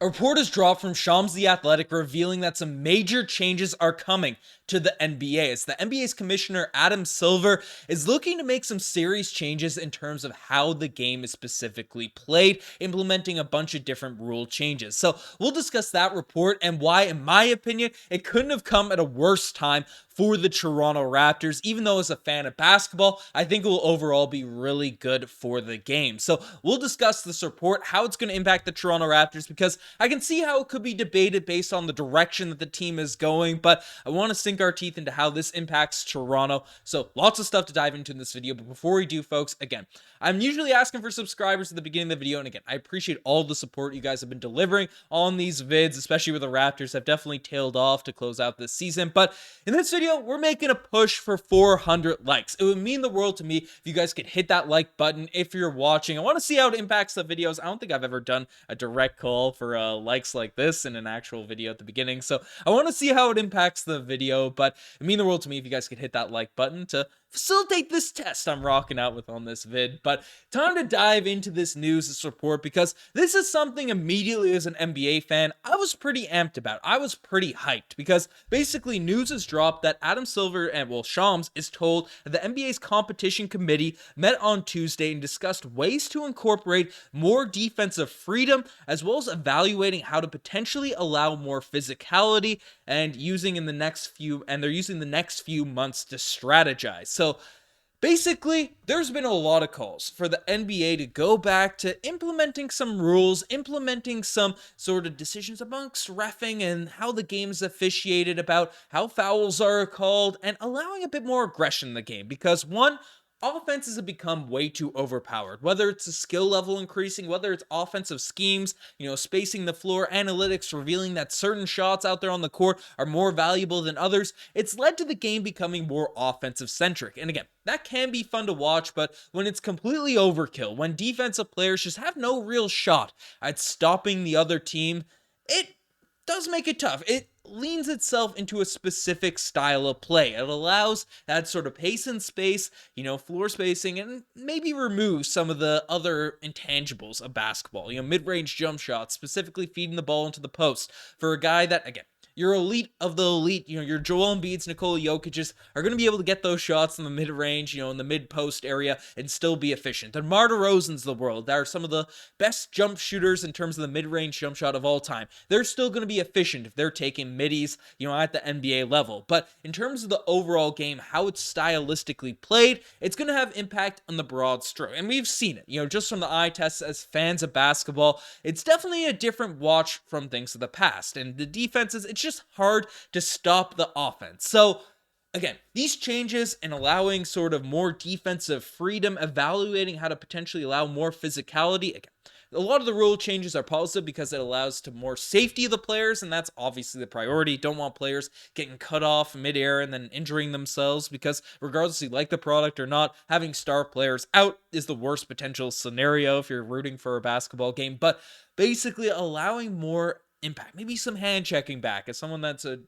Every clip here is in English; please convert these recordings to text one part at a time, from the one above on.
A report has dropped from Shams the Athletic revealing that some major changes are coming to the NBA. It's the NBA's commissioner Adam Silver is looking to make some serious changes in terms of how the game is specifically played, implementing a bunch of different rule changes. So we'll discuss that report and why, in my opinion, it couldn't have come at a worse time for the Toronto Raptors. Even though as a fan of basketball, I think it will overall be really good for the game. So we'll discuss this report, how it's going to impact the Toronto Raptors, because I can see how it could be debated based on the direction that the team is going, but I want to sink our teeth into how this impacts Toronto. So lots of stuff to dive into in this video, but before we do, folks, again, I'm usually asking for subscribers at the beginning of the video, and again, I appreciate all the support you guys have been delivering on these vids, especially with the Raptors have definitely tailed off to close out this season. But in this video, we're making a push for 400 likes. It would mean the world to me if you guys could hit that like button if you're watching. I want to see how it impacts the videos. I don't think I've ever done a direct call for likes like this in an actual video at the beginning, so I want to see how it impacts the video, but it would mean the world to me if you guys could hit that like button to facilitate this test I'm rocking out with on this vid. But time to dive into this news, this report, because this is something immediately as an NBA fan I was pretty amped about. I was pretty hyped because basically news has dropped that Adam Silver and Shams is told that the NBA's competition committee met on Tuesday and discussed ways to incorporate more defensive freedom, as well as evaluating how to potentially allow more physicality and they're using the next few months to strategize. So basically, there's been a lot of calls for the NBA to go back to implementing some rules, implementing some sort of decisions amongst reffing and how the game's officiated, about how fouls are called, and allowing a bit more aggression in the game. Because one, offenses have become way too overpowered, whether it's the skill level increasing, whether it's offensive schemes, spacing the floor, analytics revealing that certain shots out there on the court are more valuable than others. It's led to the game becoming more offensive centric. And again, that can be fun to watch, but when it's completely overkill, when defensive players just have no real shot at stopping the other team, it does make it tough. It leans itself into a specific style of play. It allows that sort of pace and space, floor spacing, and maybe removes some of the other intangibles of basketball. Mid-range jump shots, specifically feeding the ball into the post for a guy that, again, your elite of the elite, your Joel Embiid's, Nikola Jokic's are going to be able to get those shots in the mid-range, in the mid-post area and still be efficient. And Mar DeRozan's the world. That are some of the best jump shooters in terms of the mid-range jump shot of all time. They're still going to be efficient if they're taking middies, at the NBA level. But in terms of the overall game, how it's stylistically played, it's going to have impact on the broad stroke. And we've seen it, just from the eye tests as fans of basketball. It's definitely a different watch from things of the past. And the defenses, it's just hard to stop the offense. So again, these changes and allowing sort of more defensive freedom, evaluating how to potentially allow more physicality. Again, a lot of the rule changes are positive because it allows to more safety of the players, and that's obviously the priority. Don't want players getting cut off midair and then injuring themselves, because regardless if you like the product or not, having star players out is the worst potential scenario if you're rooting for a basketball game. But basically allowing more impact, maybe some hand checking back as someone that's a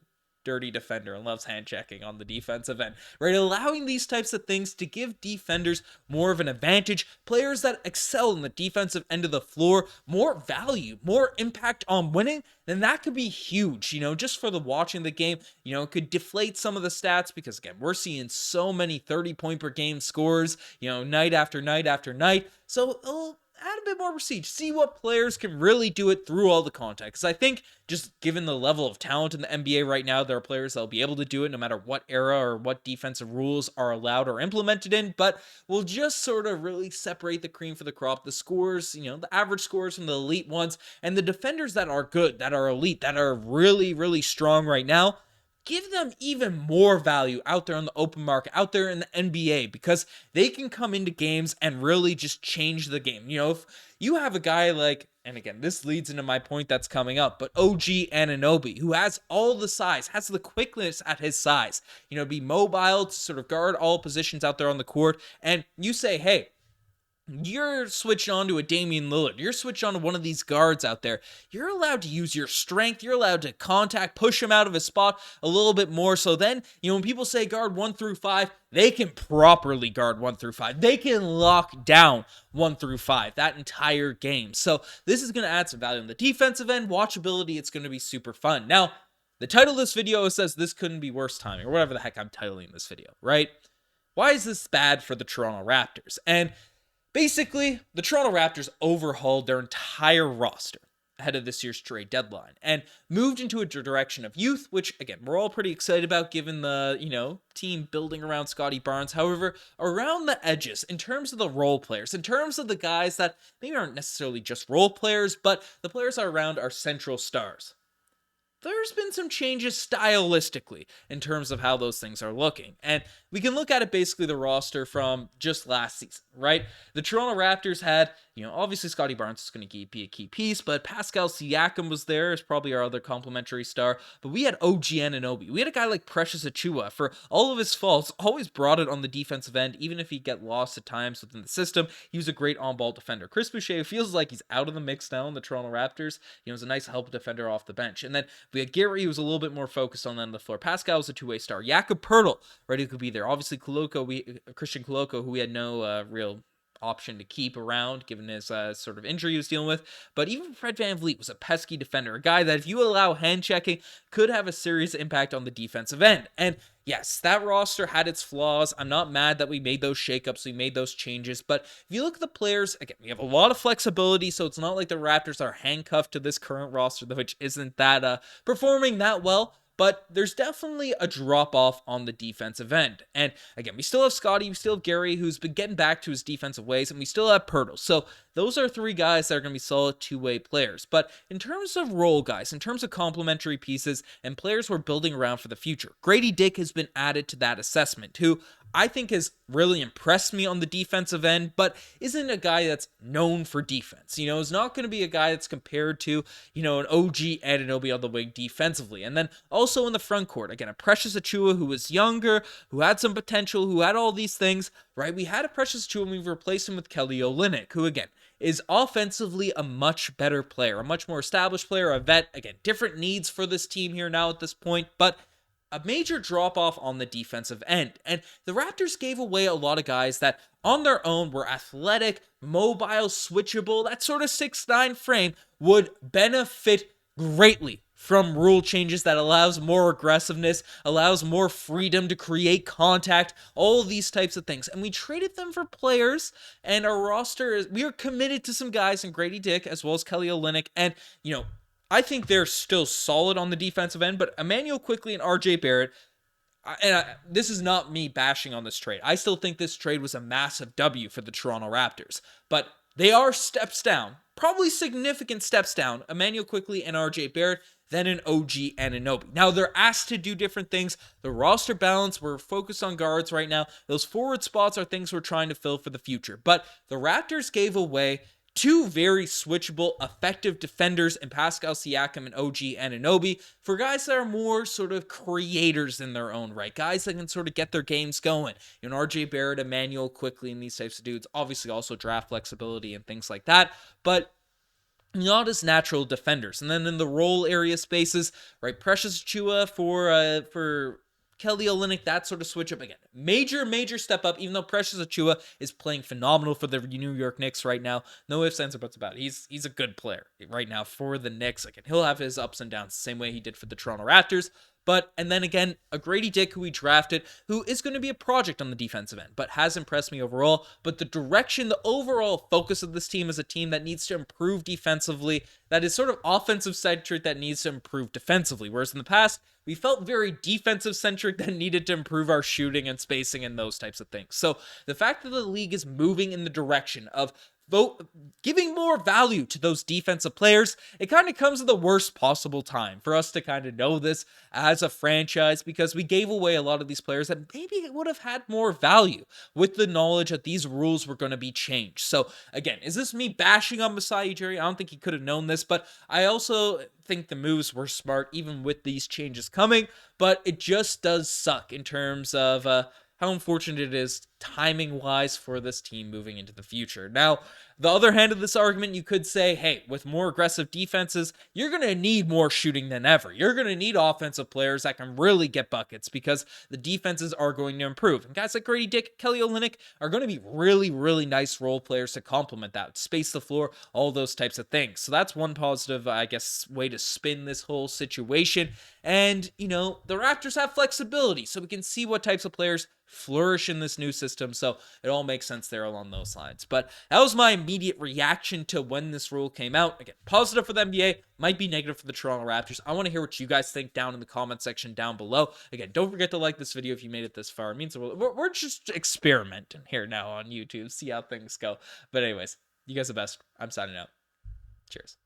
dirty defender and loves hand checking on the defensive end, right? Allowing these types of things to give defenders more of an advantage, players that excel in the defensive end of the floor, more value, more impact on winning, then that could be huge, just for the watching the game. It could deflate some of the stats because, again, we're seeing so many 30-point per game scores, night after night after night. So it'll add a bit more prestige, see what players can really do it through all the contact. Because I think just given the level of talent in the NBA right now, there are players that will be able to do it no matter what era or what defensive rules are allowed or implemented in, but we'll just sort of really separate the cream from the crop. The scores, the average scores from the elite ones, and the defenders that are good, that are elite, that are really, really strong right now, give them even more value out there on the open market, out there in the NBA, because they can come into games and really just change the game. If you have a guy like, and again, this leads into my point that's coming up, but OG Anunoby, who has all the size, has the quickness at his size, be mobile to sort of guard all positions out there on the court, and you say, hey, you're switched on to a Damian Lillard, you're switched on to one of these guards out there, you're allowed to use your strength, you're allowed to contact, push him out of his spot a little bit more. So then, when people say guard 1 through 5, they can properly guard 1 through 5. They can lock down 1 through 5 that entire game. So this is going to add some value on the defensive end. Watchability, it's going to be super fun. Now, the title of this video says this couldn't be worse timing, or whatever the heck I'm titling this video, right? Why is this bad for the Toronto Raptors? And basically, the Toronto Raptors overhauled their entire roster ahead of this year's trade deadline and moved into a direction of youth, which, again, we're all pretty excited about given the, team building around Scotty Barnes. However, around the edges, in terms of the role players, in terms of the guys that maybe aren't necessarily just role players, but the players around are central stars, there's been some changes stylistically in terms of how those things are looking. And we can look at it basically the roster from just last season, right? The Toronto Raptors had, obviously Scotty Barnes is going to be a key piece, but Pascal Siakam was there as probably our other complimentary star. But we had OG Anunoby. We had a guy like Precious Achiuwa. For all of his faults, always brought it on the defensive end, even if he'd get lost at times within the system. He was a great on-ball defender. Chris Boucher feels like he's out of the mix now in the Toronto Raptors. He was a nice help defender off the bench. And then we had Gary, who was a little bit more focused on the end of the floor. Pascal was a two-way star. Jakob Poeltl, ready to be there. Obviously, Christian Koloko, who we had no real option to keep around given his sort of injury he was dealing with. But even Fred VanVleet was a pesky defender, a guy that if you allow hand checking could have a serious impact on the defensive end. And yes, that roster had its flaws. I'm not mad that we made those shakeups, we made those changes. But if you look at the players, again, we have a lot of flexibility, so it's not like the Raptors are handcuffed to this current roster, which isn't that performing that well. But there's definitely a drop-off on the defensive end. And again, we still have Scotty, we still have Gary, who's been getting back to his defensive ways, and we still have Poeltl. So those are three guys that are going to be solid two-way players. But in terms of role guys, in terms of complementary pieces, and players we're building around for the future, Grady Dick has been added to that assessment, who I think has really impressed me on the defensive end, but isn't a guy that's known for defense. Is not going to be a guy that's compared to, an OG Anunoby on the wing defensively. And then also in the front court, again, a Precious Achiuwa who was younger, who had some potential, who had all these things, right? We had a Precious Achiuwa and we've replaced him with Kelly Olynyk, who again, is offensively a much better player, a much more established player, a vet. Again, different needs for this team here now at this point, but a major drop-off on the defensive end. And the Raptors gave away a lot of guys that on their own were athletic, mobile, switchable, that sort of 6'9" frame would benefit greatly from rule changes that allows more aggressiveness, allows more freedom to create contact, all of these types of things. And we traded them for players, and our roster we are committed to some guys in Grady Dick as well as Kelly Olynyk. And, I think they're still solid on the defensive end, but Emmanuel Quickley and RJ Barrett, this is not me bashing on this trade. I still think this trade was a massive W for the Toronto Raptors, but they are steps down, probably significant steps down, Emmanuel Quickley and RJ Barrett, than an OG Anunoby. Now, they're asked to do different things. The roster balance, we're focused on guards right now. Those forward spots are things we're trying to fill for the future. But the Raptors gave away two very switchable, effective defenders in Pascal Siakam and OG Anunoby for guys that are more sort of creators in their own right. Guys that can sort of get their games going. RJ Barrett, Emmanuel Quickley, and these types of dudes. Obviously also draft flexibility and things like that. But not as natural defenders. And then in the role area spaces, right, Precious Achiuwa for Kelly Olynyk, that sort of switch up again. Major step up, even though Precious Achiuwa is playing phenomenal for the New York Knicks right now. No ifs, ands, or buts about it. He's a good player right now for the Knicks. Again, he'll have his ups and downs the same way he did for the Toronto Raptors. And then again, a Grady Dick who we drafted, who is going to be a project on the defensive end, but has impressed me overall. But the direction, the overall focus of this team is a team that needs to improve defensively, that is sort of offensive-centric, that needs to improve defensively. Whereas in the past, we felt very defensive-centric that needed to improve our shooting and spacing and those types of things. So the fact that the league is moving in the direction of giving more value to those defensive players, it kind of comes at the worst possible time for us to kind of know this as a franchise, because we gave away a lot of these players that maybe would have had more value with the knowledge that these rules were going to be changed. So again, is this me bashing on Masai Ujiri? I don't think he could have known this, but I also think the moves were smart even with these changes coming, but it just does suck in terms of how unfortunate it is timing wise for this team moving into the future. Now, the other hand of this argument, you could say, hey, with more aggressive defenses, you're going to need more shooting than ever. You're going to need offensive players that can really get buckets because the defenses are going to improve. And guys like Grady Dick, Kelly Olynyk are going to be really, really nice role players to complement that, space the floor, all those types of things. So that's one positive, I guess, way to spin this whole situation. And, the Raptors have flexibility, so we can see what types of players flourish in this new system. So it all makes sense there along those lines. But that was my immediate reaction to when this rule came out. Again, positive for the NBA, might be negative for the Toronto Raptors. I want to hear what you guys think down in the comment section down below. Again, don't forget to like this video if you made it this far. It means we're just experimenting here now on YouTube, see how things go. But anyways, you guys are the best. I'm signing out. Cheers.